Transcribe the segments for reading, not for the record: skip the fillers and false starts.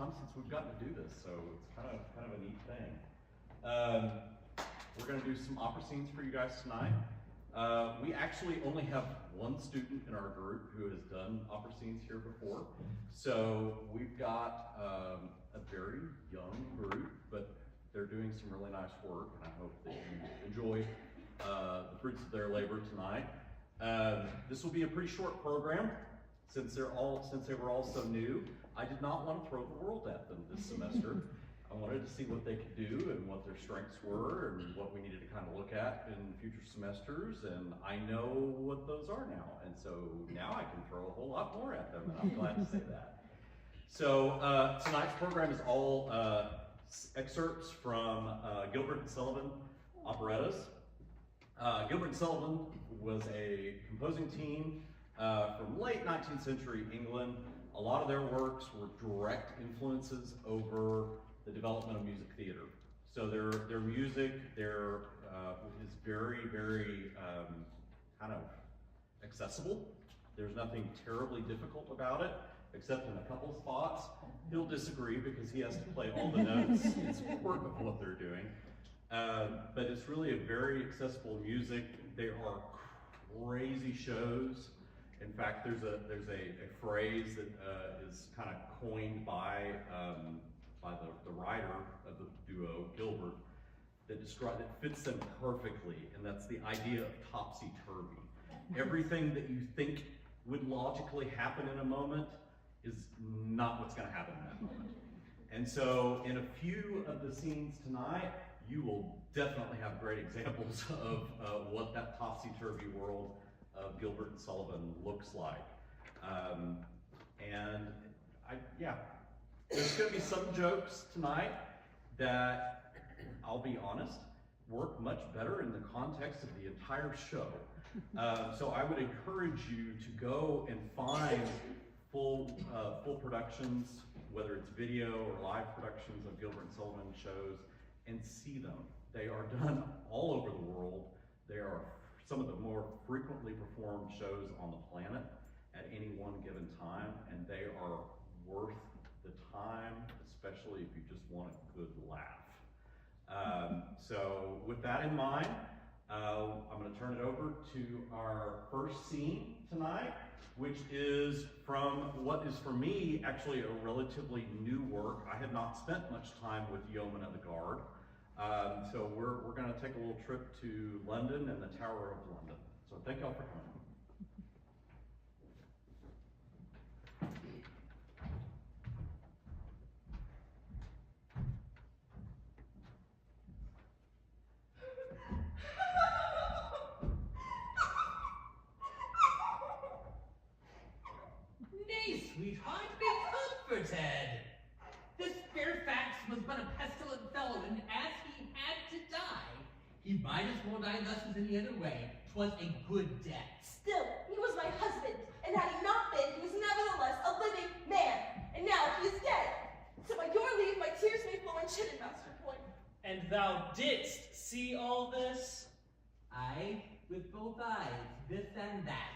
time since we've gotten to do this, so it's kind of a neat thing. We're going to do some opera scenes for you guys tonight. We actually only have one student in our group who has done opera scenes here before, so we've got a very young group, but they're doing some really nice work, and I hope that you enjoy the fruits of their labor tonight. This will be a pretty short program since they were all so new. I did not want to throw the world at them this semester. I wanted to see what they could do and what their strengths were and what we needed to kind of look at in future semesters, and I know what those are now, and so now I can throw a whole lot more at them, and I'm glad to say that. So tonight's program is all excerpts from Gilbert and Sullivan operettas. Gilbert and Sullivan was a composing team from late 19th century England. A lot of their works were direct influences over the development of music theater. So their music is very, very kind of accessible. There's nothing terribly difficult about it, except in a couple spots. He'll disagree because he has to play all the notes in support of what they're doing. But it's really a very accessible music. There are crazy shows. In fact, there's a phrase that is kind of coined by the writer of the duo, Gilbert, that fits them perfectly, and that's the idea of topsy-turvy. Everything that you think would logically happen in a moment is not what's going to happen in that moment. And so in a few of the scenes tonight, you will definitely have great examples of what that topsy-turvy world of Gilbert and Sullivan looks like. There's going to be some jokes tonight that, I'll be honest, work much better in the context of the entire show. So I would encourage you to go and find full productions, whether it's video or live productions of Gilbert and Sullivan shows, and see them. They are done all over the world. They are some of the more frequently performed shows on the planet at any one given time, and they are worth the time, especially if you just want a good laugh. So with that in mind, I'm going to turn it over to our first scene tonight, which is from what is for me actually a relatively new work. I had not spent much time with Yeomen of the Guard. So we're going to take a little trip to London and the Tower of London. So thank y'all for coming. Nay, sweetheart, be comforted. This Fairfax was but a pestilent fellow, and as he had to die, he might as well die thus as any other way. 'Twas a good death. Still, he was my husband, and had he not been, he was nevertheless a living man, and now he is dead. So by your leave, my tears may flow unchidden, Master Point. And thou didst see all this? Aye, with both eyes, this and that.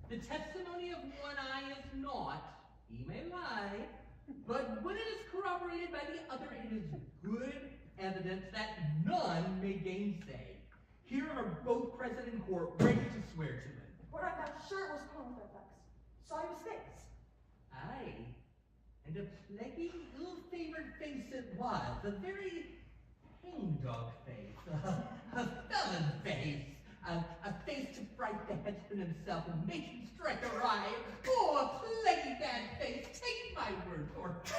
The testimony of one eye is naught, he may lie, but when it is corroborated by the other, it is good evidence that none may gainsay. Here are both present in court, ready to swear to it. Were I not sure it was Colonel Fairfax? Saw his face. Aye, and a plaguy, ill-favored face it was, a very hangdog face, a felon face, a face to fright the headsman himself and make him strike awry. Oh, a plaguy bad face, take my word for it.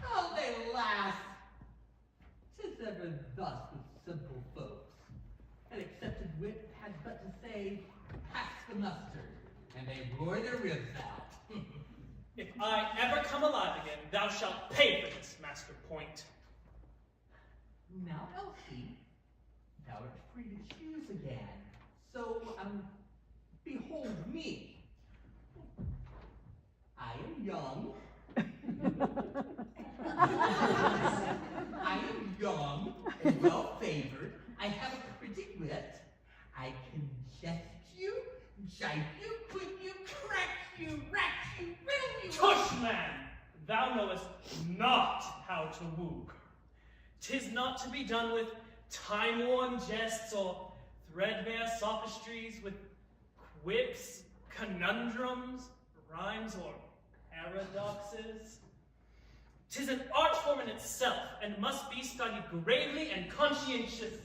How they laugh! 'Tis ever thus with simple folks. An accepted wit has but to say, pass the mustard, and they roar their ribs out. If I ever come alive again, thou shalt pay for this, Master Point. Now, Elsie, thou art free to choose again. So, behold me. I am young. I am young and well-favored. I have a pretty wit. I can jest you, jibe you, put you, crack you, rack you, man, thou knowest not how to woo. 'Tis not to be done with time-worn jests or threadbare sophistries, with quips, conundrums, rhymes, or paradoxes. 'Tis an art form in itself, and must be studied gravely and conscientiously.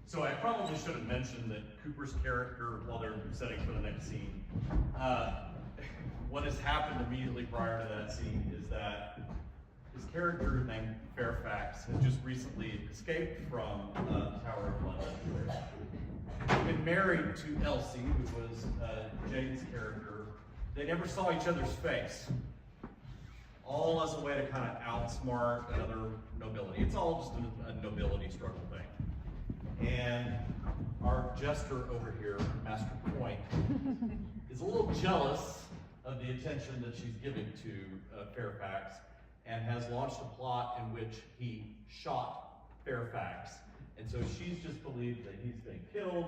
So I probably should have mentioned that Cooper's character, while they're setting for the next scene, what has happened immediately prior to that scene is that his character named Fairfax has just recently escaped from the Tower of London. He'd been married to Elsie, who was Jane's character. They never saw each other's face, all as a way to kind of outsmart another nobility. It's all just a nobility struggle thing. And our jester over here, Master Point, is a little jealous of the attention that she's giving to Fairfax, and has launched a plot in which he shot Fairfax. And so she's just believed that he's been killed.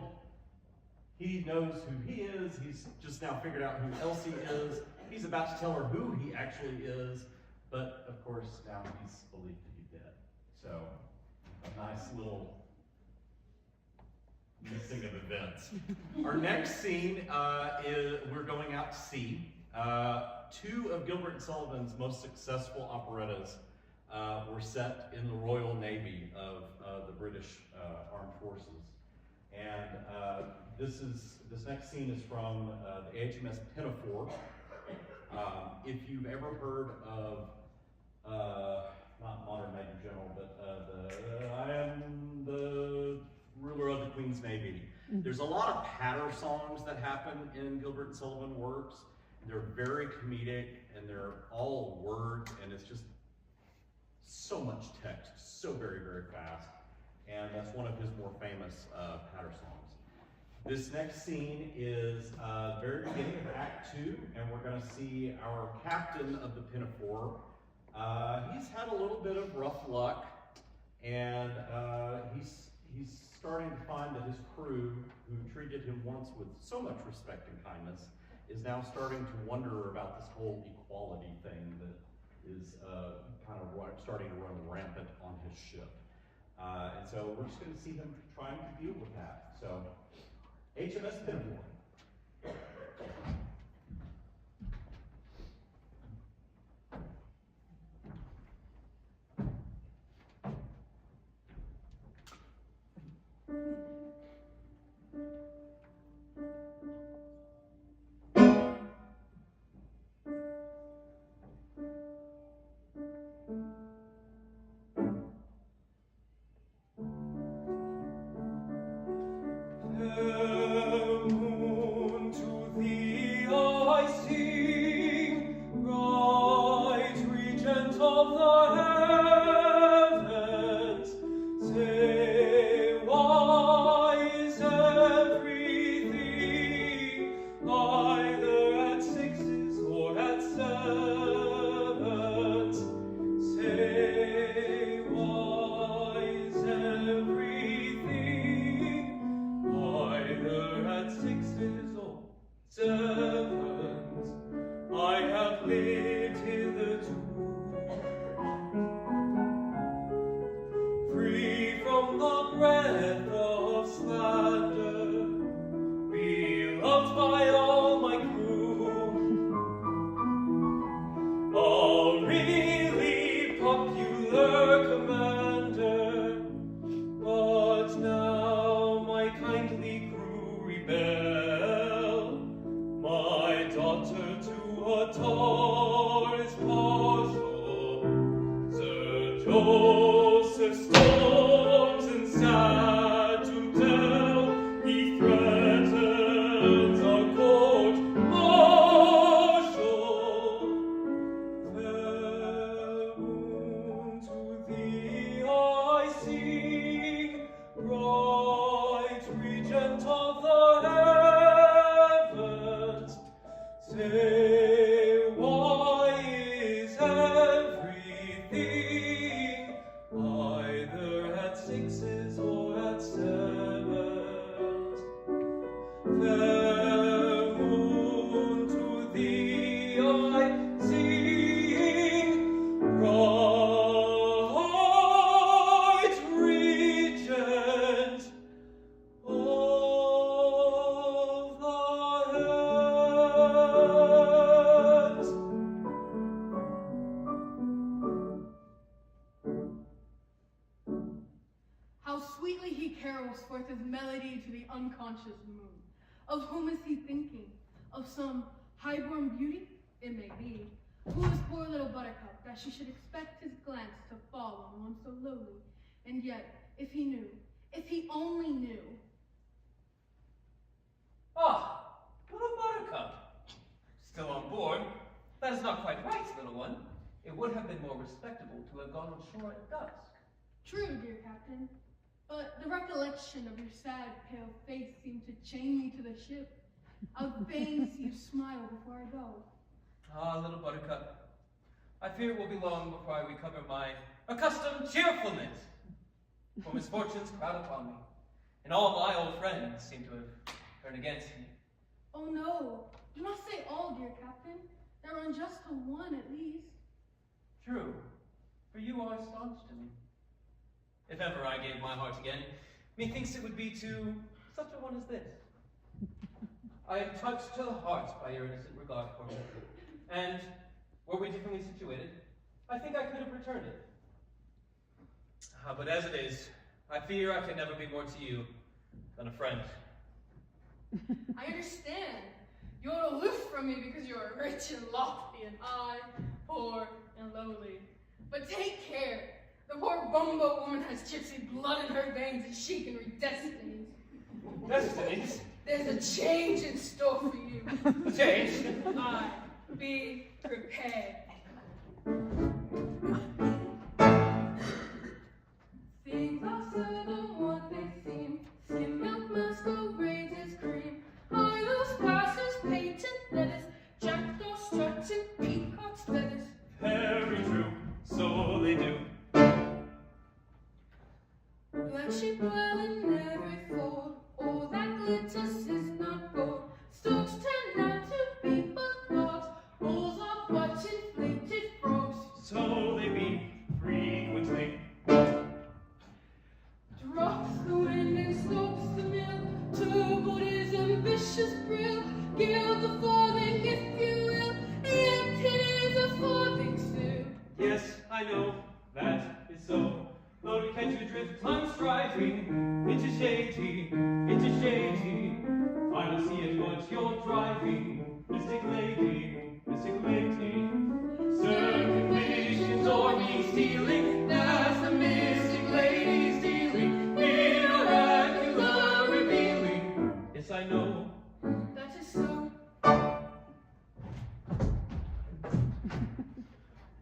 He knows who he is. He's just now figured out who Elsie is. He's about to tell her who he actually is. But of course, now he's believed to be dead. So a nice little mixing of events. Our next scene is we're going out to sea. Two of Gilbert and Sullivan's most successful operettas were set in the Royal Navy of the British Armed Forces. And this next scene is from the HMS Pinafore. If you've ever heard of, not Modern Major General, but I am the ruler of the Queen's Navy. There's a lot of patter songs that happen in Gilbert and Sullivan works. They're very comedic, and they're all words, and it's just so much text, so very, very fast. And that's one of his more famous patter songs. This next scene is the very beginning of Act 2, and we're going to see our captain of the Pinafore. He's had a little bit of rough luck, and he's starting to find that his crew, who treated him once with so much respect and kindness, is now starting to wonder about this whole equality thing that is kind of starting to run rampant on his ship. And so we're just going to see him trying to deal with that. So, HMS Pinafore. Unconscious moon. Of whom is he thinking? Of some high-born beauty? It may be. Who is poor little buttercup, that she should expect his glance to fall on one so lowly? And yet, if he knew, if he only knew. Ah, little buttercup. Still on board? That is not quite right, little one. It would have been more respectable to have gone on shore at dusk. True, dear captain. But the recollection of your sad, pale face seemed to chain me to the ship. I would fain see you smile before I go. Ah, little buttercup. I fear it will be long before I recover my accustomed cheerfulness. For misfortunes crowd upon me, and all my old friends seem to have turned against me. Oh no, do not say all, dear captain. There are unjust to one at least. True, for you are staunch to me. If ever I gave my heart again, methinks it would be to such a one as this. I am touched to the heart by your innocent regard for me, and were we differently situated, I think I could have returned it. But as it is, I fear I can never be more to you than a friend. I understand. You're aloof from me because you are rich and lofty, and I, poor and lowly. But take care. The poor bumbo woman has gypsy blood in her veins, and she can read destinies. Destinies? There's a change in store for you. A change? Aye, be prepared. of the farthing, if you will, yet it is a farthing still. Yes, I know, that is so. Though to catch your drift, I'm striving. It's a shady, it's a shady. I will see it what you're driving. Mystic lady, mystic lady. Circumvisions o'er me stealing, as the mystic lady's dealing, in oracular revealing. Yes, I know. That is so.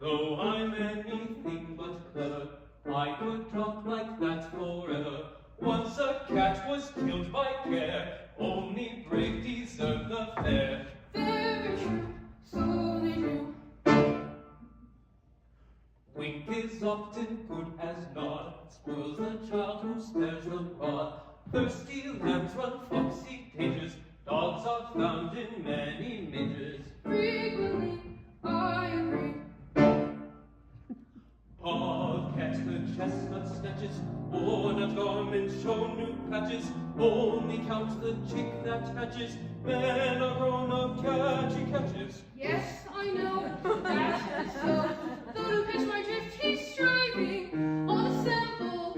Though I'm anything but clever, I could talk like that forever. Once a cat was killed by care, only brave deserved the fair. Very true, so they do. Wink is often good as nod, spoils the child who spares the rod. Thirsty lambs run foxy dangers, dogs are found in many majors. Frequently, I agree. Paw catch the chestnut snatches, worn-out garments show new patches. Only count the chick that hatches, men are grown up catchy catches. Yes, I know, that is so. Though to catch my drift, he's striving. On a sample.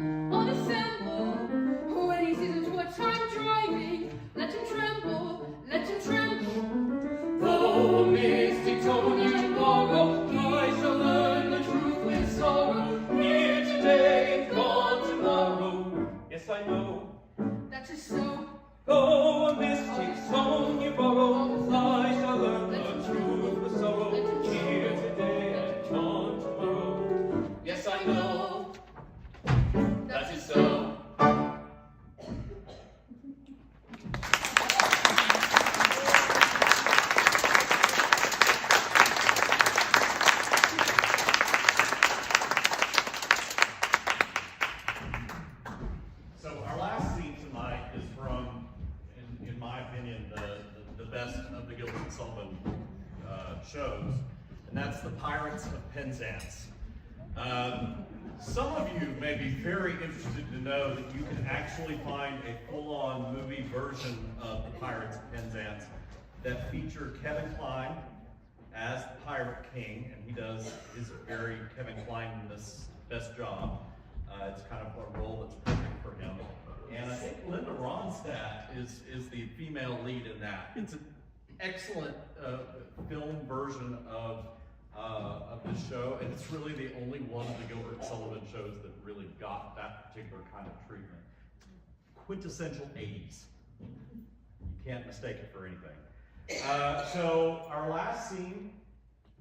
When he sees into what I'm driving, let him tremble, let him tremble. Though a mystic tone you borrow, I shall learn the truth with sorrow. Here today and gone tomorrow. Yes, I know. That is so. Though a mystic tone you borrow, I shall learn the truth with sorrow. Here today and gone tomorrow. Yes, I know. That is so. So our last scene tonight is from, in my opinion, the best of the Gilbert and Sullivan shows, and that's The Pirates of Penzance. Some of you may be very interested to know that you can actually find a full-on movie version of The Pirates of Penzance that feature Kevin Kline as the Pirate King, and he does his very Kevin Kline-ness best job. It's kind of a role that's perfect for him. And I think Linda Ronstadt is the female lead in that. It's an excellent film version of this show, and it's really the only one of the Gilbert and Sullivan shows that really got that particular kind of treatment. Quintessential 80s. You can't mistake it for anything. So our last scene,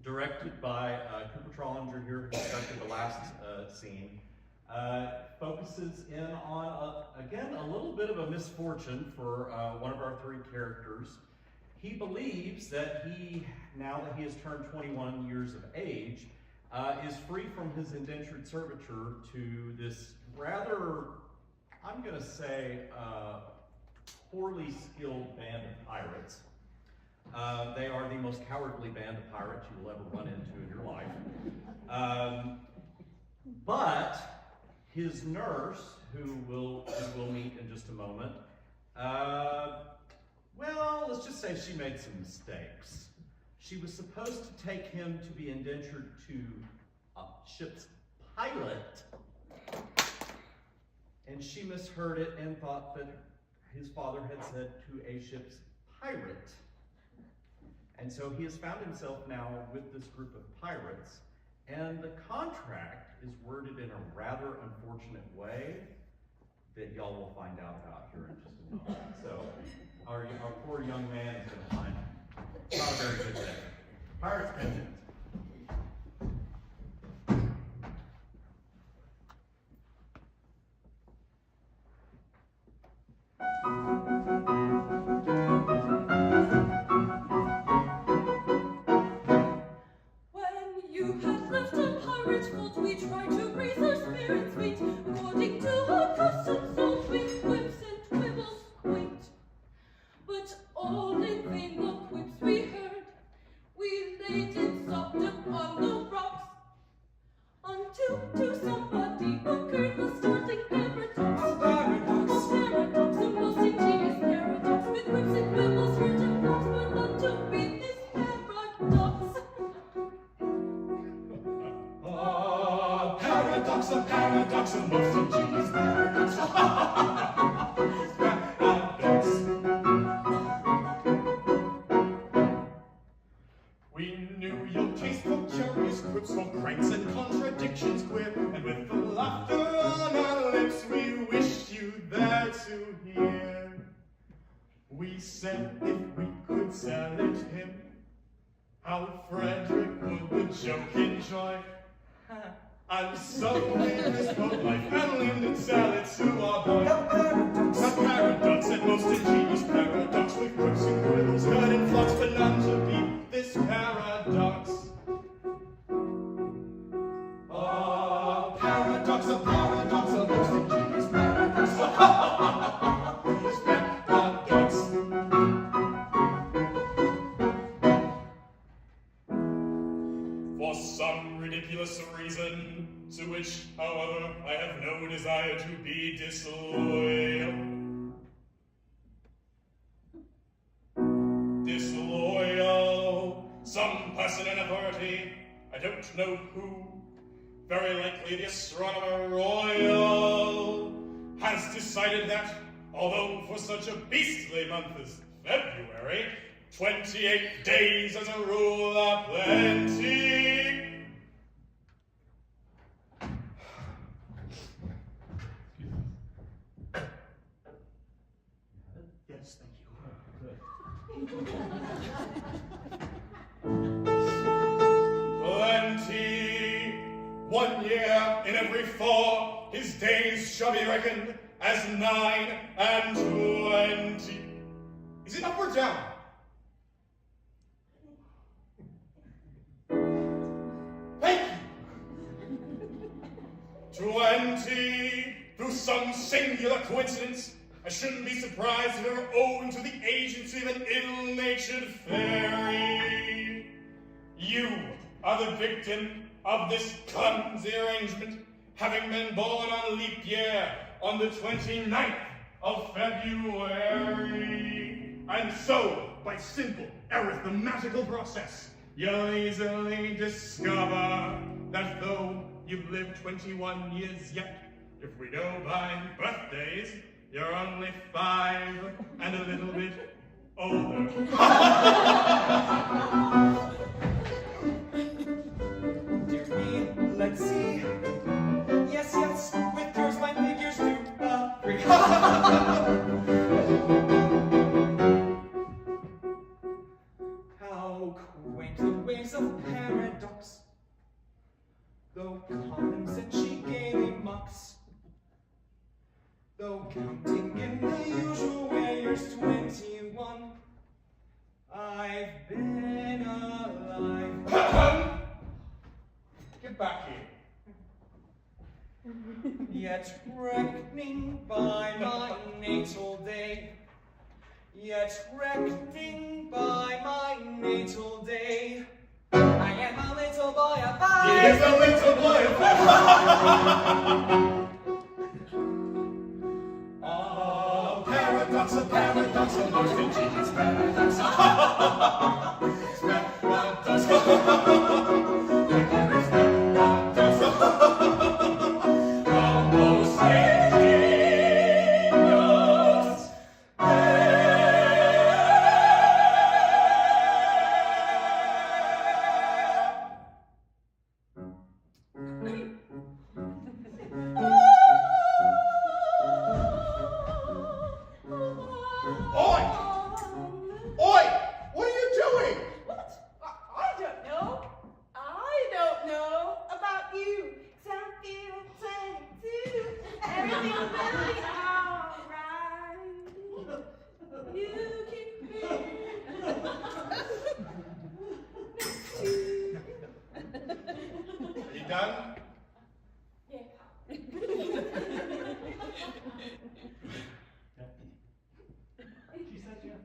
directed by Cooper Trollinger here, who directed the last scene, focuses in on, again, a little bit of a misfortune for one of our three characters. He believes that he, now that he has turned 21 years of age, is free from his indentured servitude to this rather, I'm going to say, poorly skilled band of pirates. They are the most cowardly band of pirates you will ever run into in your life. But his nurse, who we'll meet in just a moment, well, let's just say she made some mistakes. She was supposed to take him to be indentured to a ship's pilot, and she misheard it and thought that his father had said to a ship's pirate. And so he has found himself now with this group of pirates, and the contract is worded in a rather unfortunate way that y'all will find out about here in just a moment. So our poor young man is going to find not a very good day. Pirates Pensions. When you had left a pirate's fault, we tried to raise our spirits faint, according to our customs old, with quips and quibbles quaint. But all in vain, the paradox, a most ingenious paradox. Paradox. We knew your taste for curious quips, for cranks and contradictions queer, and with the laughter on our lips, we wished you there to hear. We said if we could sell it him, how Frederick would the joke enjoy. And so we bespoke life and lived and sell it to our boy. A paradox, a most ingenious paradox, with quips and quibbles heard in flocks, but none to beat this paradox. A paradox, a paradox, a most ingenious paradox. Paradox. For some ridiculous reason, to which, however, I have no desire to be disloyal. Disloyal. Some person in authority, I don't know who, very likely the astronomer royal, has decided that, although for such a beastly month as February, 28 days as a rule are plenty. Yes, thank you. Plenty. 1 year in every 4, his days shall be reckoned as 9 and 20. Is it up or down? Thank you. 20. Through some singular coincidence, I shouldn't be surprised if it were owing to the agency of an ill-natured fairy. You are the victim of this clumsy arrangement, having been born on leap year on the 29th of February. And so, by simple arithmetical process, you'll easily discover that though you've lived 21 years yet, if we go by birthdays, you're only 5 and a little bit older. Dear me, let's see. Yes, yes, with curves my figures do agree. How quaint the ways of paradox, though common sense she gaily mocks. Though counting in the usual way, years 21, I've been alive. Get back here. Yet reckoning by my natal day, yet reckoning by my natal day, I am a little boy of 5. He is a little boy of 5. Paradox, a paradox, a most ingenious paradox. Paradox. Almost ingenious. Oi! Oi! What are you doing? What? I don't know. I don't know about you. 'Cause I'm feeling 22. Everything's gonna be alright. You can be Are you done? Yeah. She said yeah.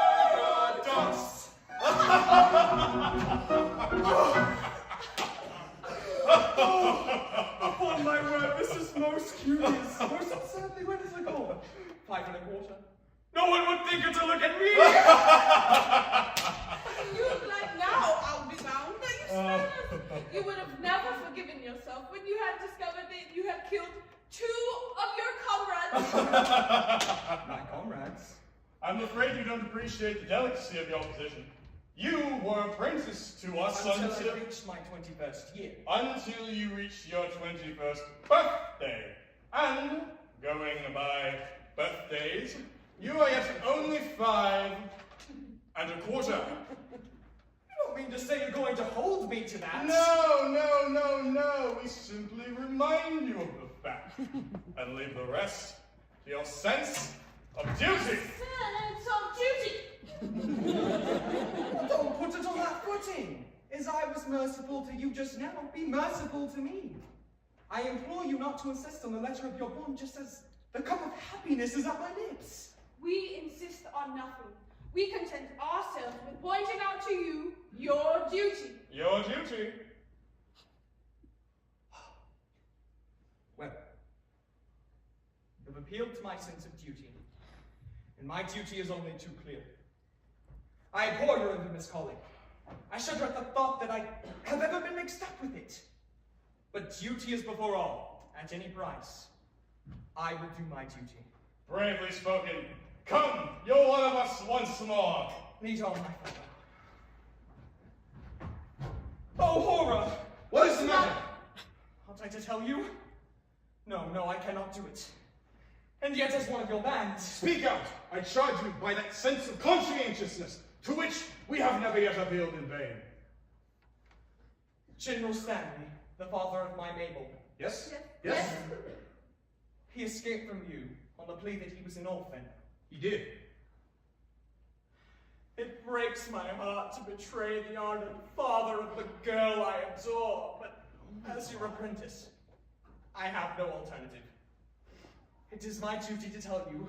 Paradox. Upon my word, this is most curious. Most absurdly whimsical. 5 1/4. No one would think it to look at me! You look like now, I'll be bound. That you smell. You would have never forgiven yourself when you had discovered that you had killed 2 of your comrades. My comrades? I'm afraid you don't appreciate the delicacy of your position. You were apprenticed to us Until I reached my 21st year. until you reached your 21st birthday. And, going by birthdays, you are yet only 5 1/4. You don't mean to say you're going to hold me to that? No. We simply remind you of the fact and leave the rest to your sense of duty. Sense of duty. Don't put it on that footing. As I was merciful to you just now, be merciful to me. I implore you not to insist on the letter of your bond, just as the cup of happiness is at my lips. We insist on nothing. We content ourselves with pointing out to you your duty. Your duty? Well, you've appealed to my sense of duty, and my duty is only too clear. I abhor your infamous calling. I shudder at the thought that I have ever been mixed up with it. But duty is before all, at any price. I will do my duty. Bravely spoken. Come, you're one of us once more. Meet all my fellow. Oh, horror! What is the matter? Ought I to tell you? No, I cannot do it. And yet, as one of your band. Speak out. I charge you by that sense of conscientiousness to which we have never yet appealed in vain. General Stanley, the father of my Mabel. Yes? Yes. He escaped from you on the plea that he was an orphan. He did. It breaks my heart to betray the ardent father of the girl I adore, but as your apprentice, I have no alternative. It is my duty to tell you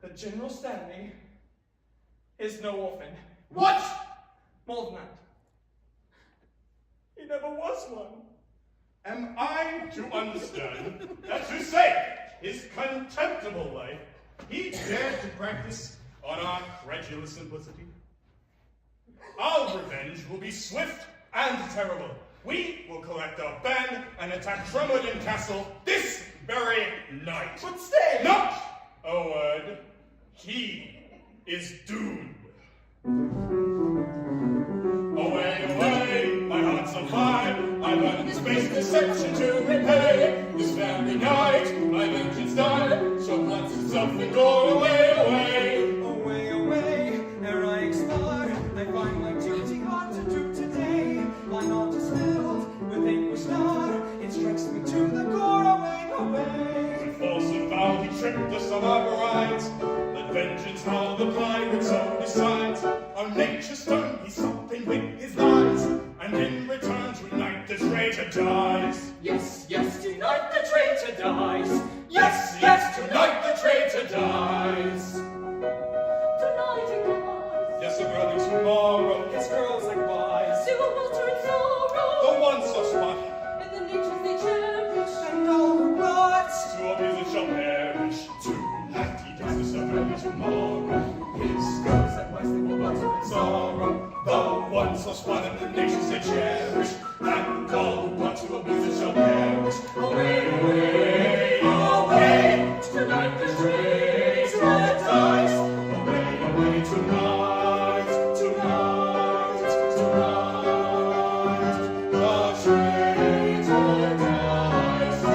that General Stanley is no orphan. What? More than that, he never was one. Am I to understand that to save his contemptible life, he dared to practice on our credulous simplicity? Our revenge will be swift and terrible. We will collect our band and attack Trummerden Castle this very night. But stay! Not a word. He is doomed. Away, my heart's on fire. I've earned space deception to repay. This very night, my vengeance done, shall cleanse itself and go away. Away, ere I expire, I find my duty hard to do today. My heart is filled with anguish now, it strikes me to the core, away. With false and foul, he tricked us on our rides. Let vengeance howl the pirates so decides. On nature's stone, he's something with his lies. And in return, tonight the traitor dies. Yes, tonight the traitor dies. Yes, tonight the traitor dies. Tonight it dies. Yes, early tomorrow. His girls likewise. They will welter in sorrow. The one so spot. And the natures they cherish. And all who got To abuse it shall perish. Tonight he does this early tomorrow. His girls likewise they will welter in sorrow. The one so spot and the nations they cherish. And all who want to abuse it shall perish. Away, Tonight the traitor dies. away, tonight, tonight, tonight. The traitor dies,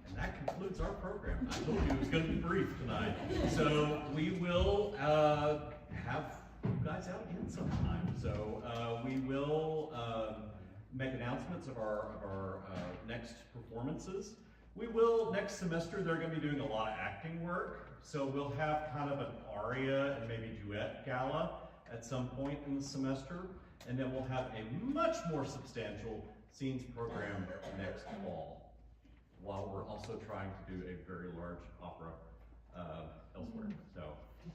And that concludes our program. I told you it was going to be brief tonight. So we will have you guys out again sometime. So we will make announcements of our next performances. We will, next semester, they're going to be doing a lot of acting work, so we'll have kind of an aria and maybe duet gala at some point in the semester, and then we'll have a much more substantial scenes program next fall, while we're also trying to do a very large opera elsewhere. So,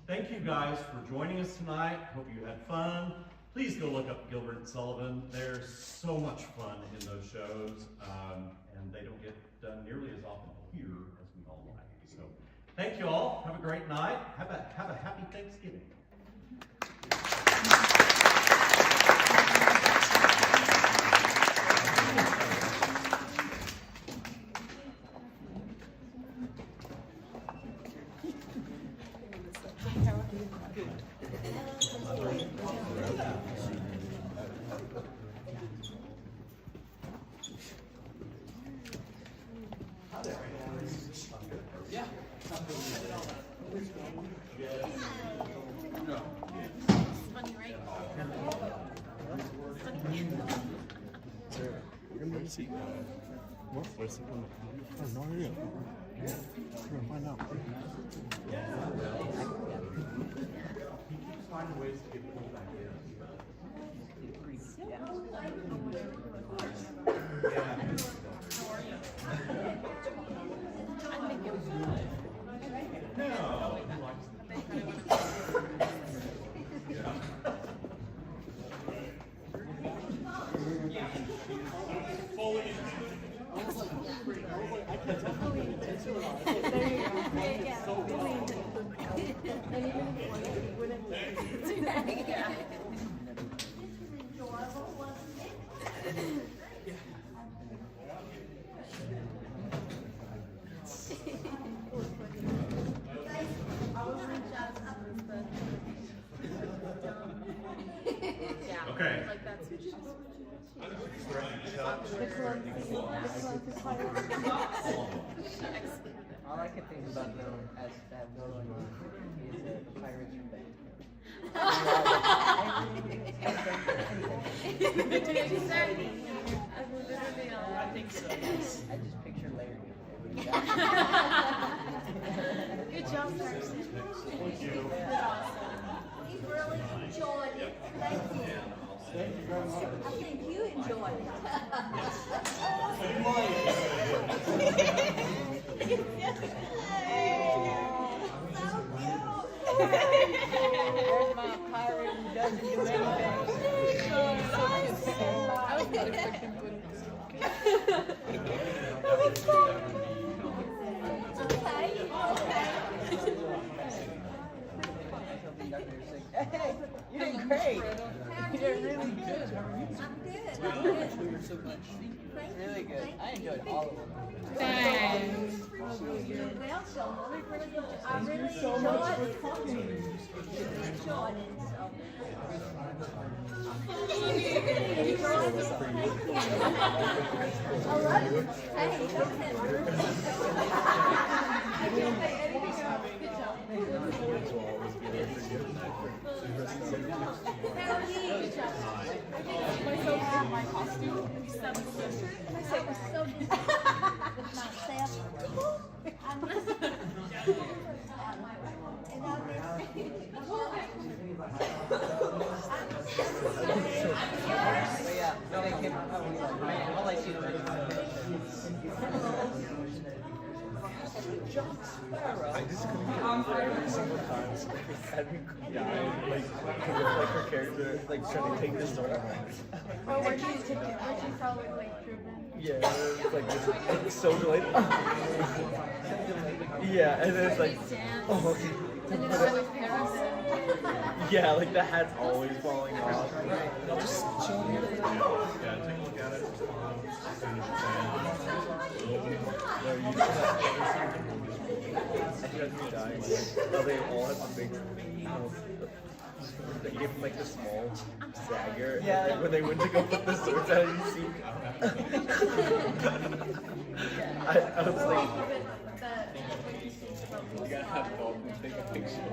thank you guys for joining us tonight. Hope you had fun. Please go look up Gilbert and Sullivan. There's so much fun in those shows, and they don't get done nearly as often here as we all like. So, thank you all. Have a great night. Have a happy Thanksgiving. Okay. All I can think about now as that villain is the Pirates from Bang. I think so, yes. I just picture Larry. Good job, Thurston. Thank you. He really enjoyed it. Thank you. Thank you very much. I think you enjoyed it. There's my pirate who doesn't do anything. I was not expecting to Hey, you did great. You did really good. I'm good. Really good. I enjoyed all of them. Thanks. Well, so I really So much enjoyed for it. talking. Enjoyed it. I love it. Hey, don't say my costume in 7th semester. I say it was so good. With myself. I'm just. And I'll But yeah, thank you. Man, I'll let you know. John Sparrow. I just couldn't get over it every single time. So had me die, like her character, like trying to take the sword. I'm like, Oh, where'd you take it? Where'd you probably like driven? yeah, it's like it's so delayed. Yeah, and then it's like, oh, okay. And then I was Paris. Yeah, like the hat's always falling off. I'll just chill here. Yeah, take a look at it. I tried to be dying. Oh, they all have the big, they gave them like the small dagger. Yeah. Like, when they went to go put the swords out, you see. I was like, That what you think about you gotta have both and take a picture.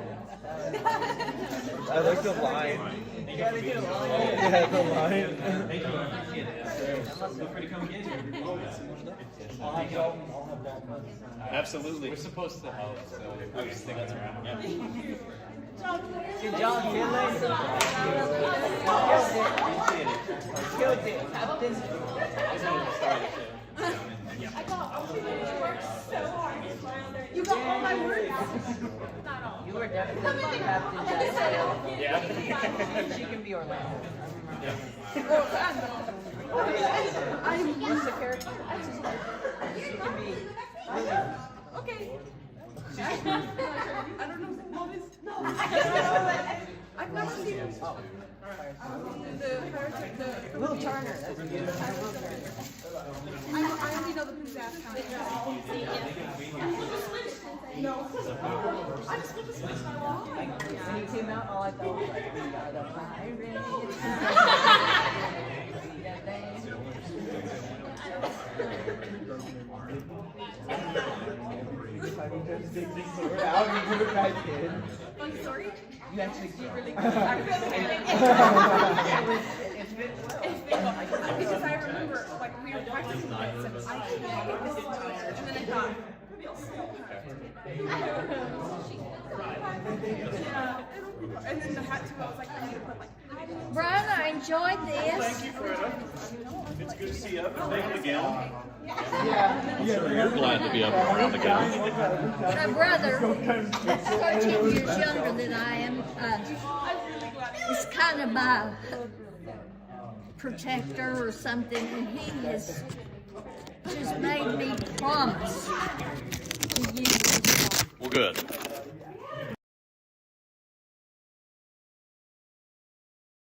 I like the line. You gotta get a line. Yeah, the line. Thank you, I appreciate it. Feel free to come again. I'll have ball pens. Absolutely. We're supposed to help, so I just think that's around. Yeah. Good job, Finley. Killed it, Captain. You got all my words. You were definitely Captain Jack. Yeah. She can be Orlando. What's the character? She can be. Okay. I don't know what is. No. I've never seen the Will Turner. That's beautiful. I only know the Princess No. I just want to switch my wall. When he came out, all I thought was like, oh my god, a pirate. Yeah, thanks. I'm sorry. You actually did really good. Because I remember, like, we were practicing this, and I can't get this one, and then I thought, maybe I'll still yeah, and then the hat too, I was like, I need to put like. Brian, I enjoyed this. Thank you, Freda. It's good to see you. Thank you again. Sure, you're glad to be up around the game. My brother, 13 years younger than I am, is kind of my protector or something, and he has just made me promise to use this. Well, good.